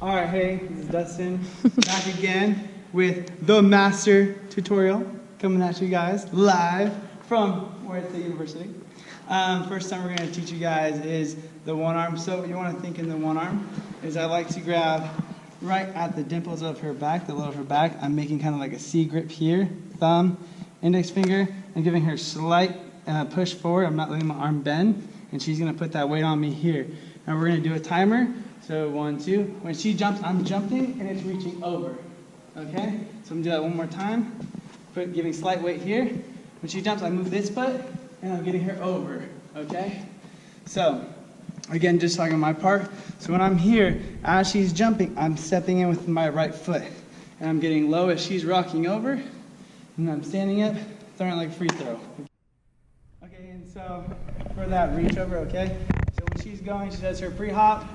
All right, hey, this is Dustin, back again with the master tutorial, coming at you guys live from Moore State University. First time we're going to teach you guys is the one arm. So what you want to think in the one arm is I like to grab right at the dimples of her back, the low of her back. I'm making kind of like a C grip here, thumb, index finger, and giving her slight push forward. I'm not letting my arm bend, and she's going to put that weight on me here. Now we're going to do a timer. So 1, 2. When she jumps, I'm jumping and it's reaching over. Okay? So I'm going to do that one more time. Giving slight weight here. When she jumps, I move this foot and I'm getting her over. Okay? So, again, just talking on my part. So when I'm here, as she's jumping, I'm stepping in with my right foot. And I'm getting low as she's rocking over. And I'm standing up, throwing it like a free throw. Okay, and so for that reach over, okay? So when she's going, she does her pre-hop.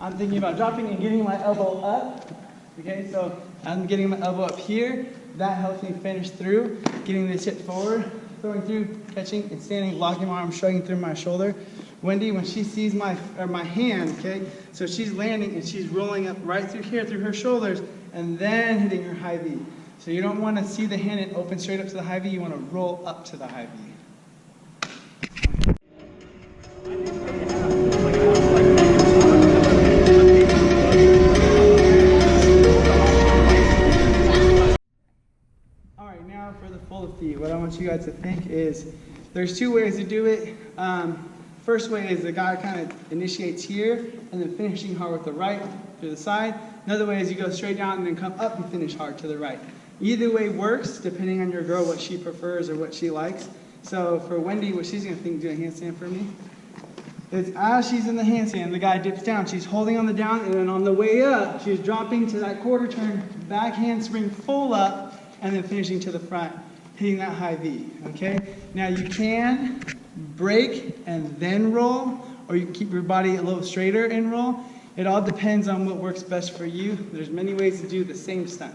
I'm thinking about dropping and getting my elbow up. Okay, so I'm getting my elbow up here. That helps me finish through, getting this hip forward, throwing through, catching, and standing, locking my arm, shrugging through my shoulder. Wendy, when she sees my hand, okay, so she's landing and she's rolling up right through here, through her shoulders, and then hitting her high V. So you don't want to see the hand and open straight up to the high V, you want to roll up to the high V. For the full feet, what I want you guys to think is there's two ways to do it. First way is the guy kind of initiates here and then finishing hard with the right to the side. Another way is you go straight down and then come up and finish hard to the right. Either way works depending on your girl, what she prefers or what she likes. So for Wendy, what she's going to think, do a handstand for me. It's as she's in the handstand, the guy dips down, she's holding on the down, and then on the way up, she's dropping to that quarter turn, back handspring full up, and then finishing to the front, hitting that high V, okay? Now you can break and then roll, or you can keep your body a little straighter and roll. It all depends on what works best for you. There's many ways to do the same stunt.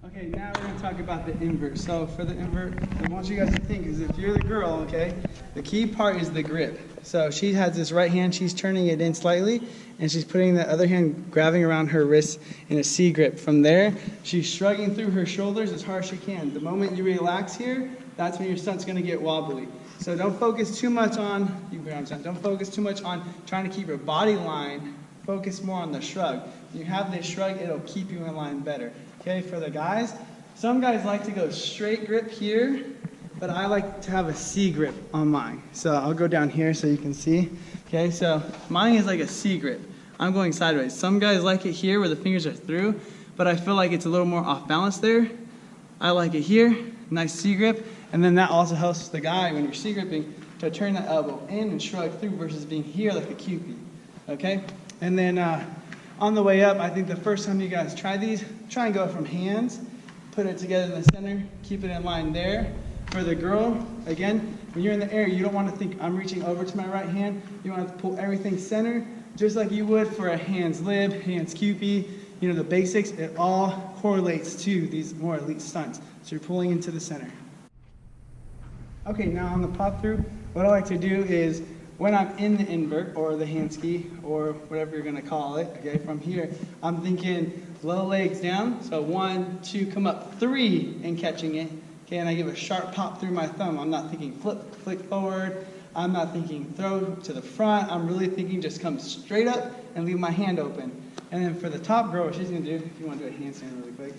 Okay, now we're going to talk about the invert. So for the invert, I want you guys to think is if you're the girl, okay, the key part is the grip. So she has this right hand, she's turning it in slightly, and she's putting the other hand grabbing around her wrist in a C grip. From there, she's shrugging through her shoulders as hard as she can. The moment you relax here, that's when your stunt's going to get wobbly. So don't focus too much on, don't focus too much on trying to keep your body line. Focus more on the shrug. When you have this shrug, it'll keep you in line better. Okay, for the guys, some guys like to go straight grip here, but I like to have a C grip on mine. So I'll go down here so you can see. Okay, so mine is like a C grip. I'm going sideways. Some guys like it here where the fingers are through, but I feel like it's a little more off balance there. I like it here, nice C grip, and then that also helps the guy when you're C gripping to turn that elbow in and shrug through versus being here like a Cupid. Okay, and then on the way up, I think the first time you guys try these, try and go from hands, put it together in the center, keep it in line there. For the girl, again, when you're in the air, you don't want to think I'm reaching over to my right hand. You want to pull everything center, just like you would for a hands lib, hands Cupid, you know, the basics. It all correlates to these more elite stunts. So you're pulling into the center. Okay, now on the pop through, what I like to do is when I'm in the invert or the hand ski or whatever you're going to call it, okay, from here, I'm thinking low legs down. So 1, 2, come up, 3, and catching it. Okay, and I give a sharp pop through my thumb. I'm not thinking flick forward. I'm not thinking throw to the front. I'm really thinking just come straight up and leave my hand open. And then for the top girl, what she's going to do, if you want to do a handstand really quick.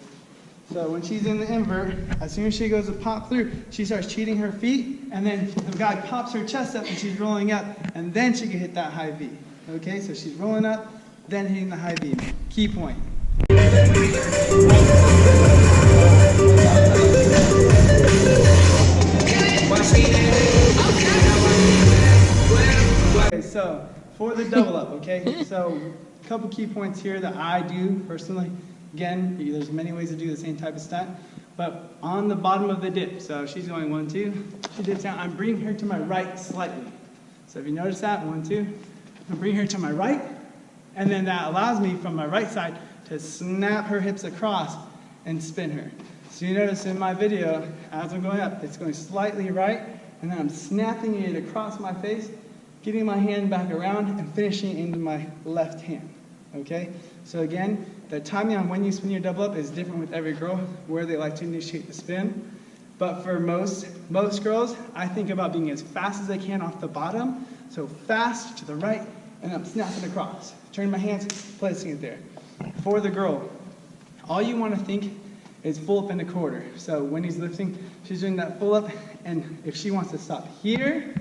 So when she's in the invert, as soon as she goes to pop through, she starts cheating her feet, and then the guy pops her chest up and she's rolling up, and then she can hit that high V. Okay, so she's rolling up, then hitting the high V. Key point. Okay, so for the double up, okay, so a couple key points here that I do personally. Again, there's many ways to do the same type of stunt, but on the bottom of the dip, so she's going 1, 2, she dips down, I'm bringing her to my right slightly. So if you notice that, 1, 2, I'm bringing her to my right, and then that allows me from my right side to snap her hips across and spin her. So you notice in my video, as I'm going up, it's going slightly right, and then I'm snapping it across my face, getting my hand back around, and finishing into my left hand, okay? So again, the timing on when you spin your double up is different with every girl, where they like to initiate the spin. But for most girls, I think about being as fast as I can off the bottom, so fast to the right, and I'm snapping across. Turn my hands, placing it there. For the girl, all you want to think is full up in the quarter. So when he's lifting, she's doing that full up, and if she wants to stop here,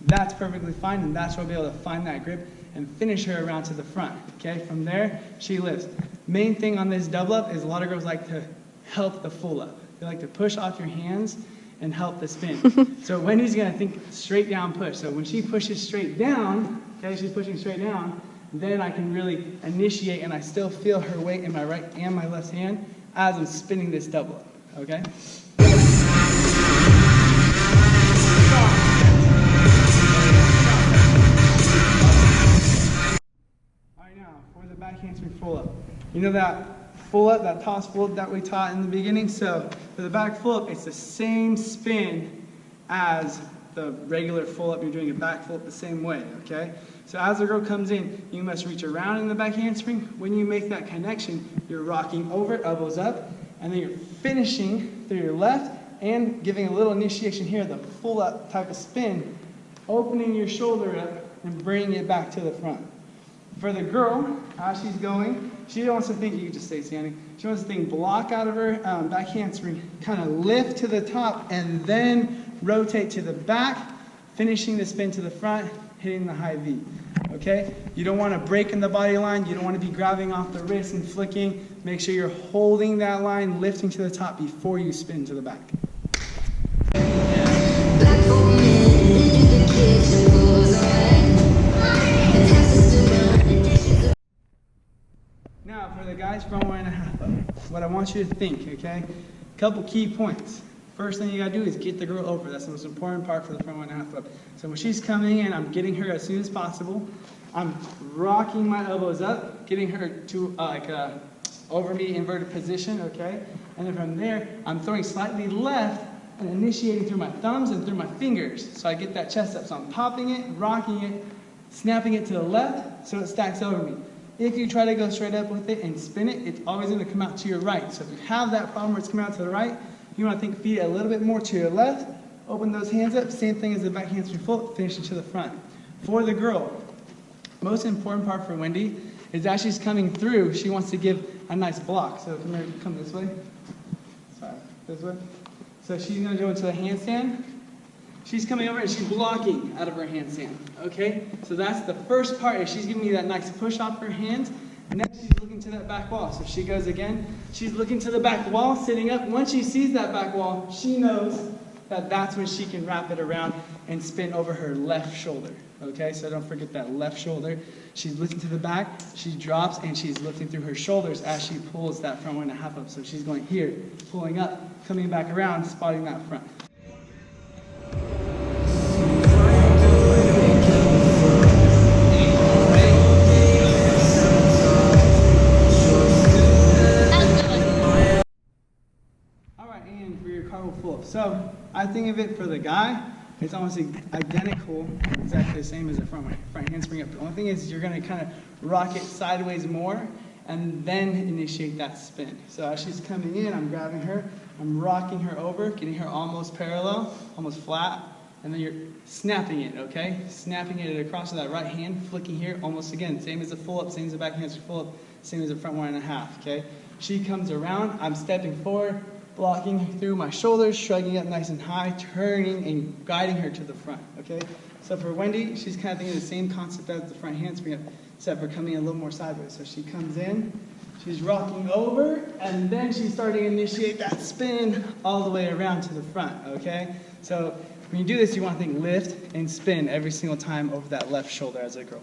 that's perfectly fine, and that's where we'll be able to find that grip and finish her around to the front, okay? From there, she lifts. Main thing on this double up is a lot of girls like to help the full up. They like to push off your hands and help the spin. So Wendy's gonna think straight down push. So when she pushes straight down, okay, she's pushing straight down, then I can really initiate and I still feel her weight in my right and my left hand as I'm spinning this double up, okay? All right, now for the back handspring full up. You know that full up, that toss full up that we taught in the beginning? So for the back full up, it's the same spin as the regular full up. You're doing a back full up the same way, okay? So as the girl comes in, you must reach around in the back handspring. When you make that connection, you're rocking over, elbows up, and then you're finishing through your left and giving a little initiation here, the full up type of spin, opening your shoulder up and bringing it back to the front. For the girl, as she's going, she wants to think, you can just stay standing, she wants to think block out of her back handspring, kind of lift to the top and then rotate to the back, finishing the spin to the front, hitting the high V, okay? You don't want to break in the body line, you don't want to be grabbing off the wrist and flicking. Make sure you're holding that line, lifting to the top before you spin to the back. Now for the guys front 1.5 up, what I want you to think, okay? Couple key points. First thing you gotta do is get the girl over. That's the most important part for the front 1.5 up. So when she's coming in, I'm getting her as soon as possible. I'm rocking my elbows up, getting her to over me inverted position, okay? And then from there, I'm throwing slightly left and initiating through my thumbs and through my fingers. So I get that chest up. So I'm popping it, rocking it, snapping it to the left so it stacks over me. If you try to go straight up with it and spin it, it's always gonna come out to your right. So if you have that problem where it's coming out to the right, you want to think feet a little bit more to your left, open those hands up, same thing as the back handspring full, finish it to the front. For the girl, most important part for Wendy is as she's coming through, she wants to give a nice block. So come here, come this way. Sorry, this way. So she's going to go into a handstand. She's coming over and she's blocking out of her handstand, okay? So that's the first part, is she's giving me that nice push off her hands. Next, she's looking to that back wall. So she goes again. She's looking to the back wall, sitting up. Once she sees that back wall, she knows that that's when she can wrap it around and spin over her left shoulder. Okay, so don't forget that left shoulder. She's looking to the back, she drops, and she's lifting through her shoulders as she pulls that front 1.5 up. So she's going here, pulling up, coming back around, spotting that front. So I think of it for the guy, it's almost identical, exactly the same as the front handspring up. The only thing is you're going to kind of rock it sideways more and then initiate that spin. So as she's coming in, I'm grabbing her, I'm rocking her over, getting her almost parallel, almost flat, and then you're snapping it, okay? Snapping it across to that right hand, flicking here, almost again, same as the full up, same as the back handspring full up, same as the front 1.5, okay? She comes around, I'm stepping forward, blocking through my shoulders, shrugging up nice and high, turning and guiding her to the front, okay? So for Wendy, she's kind of thinking the same concept as the front handspring up, except for coming a little more sideways. So she comes in, she's rocking over, and then she's starting to initiate that spin all the way around to the front, okay? So when you do this, you want to think lift and spin every single time over that left shoulder as a girl.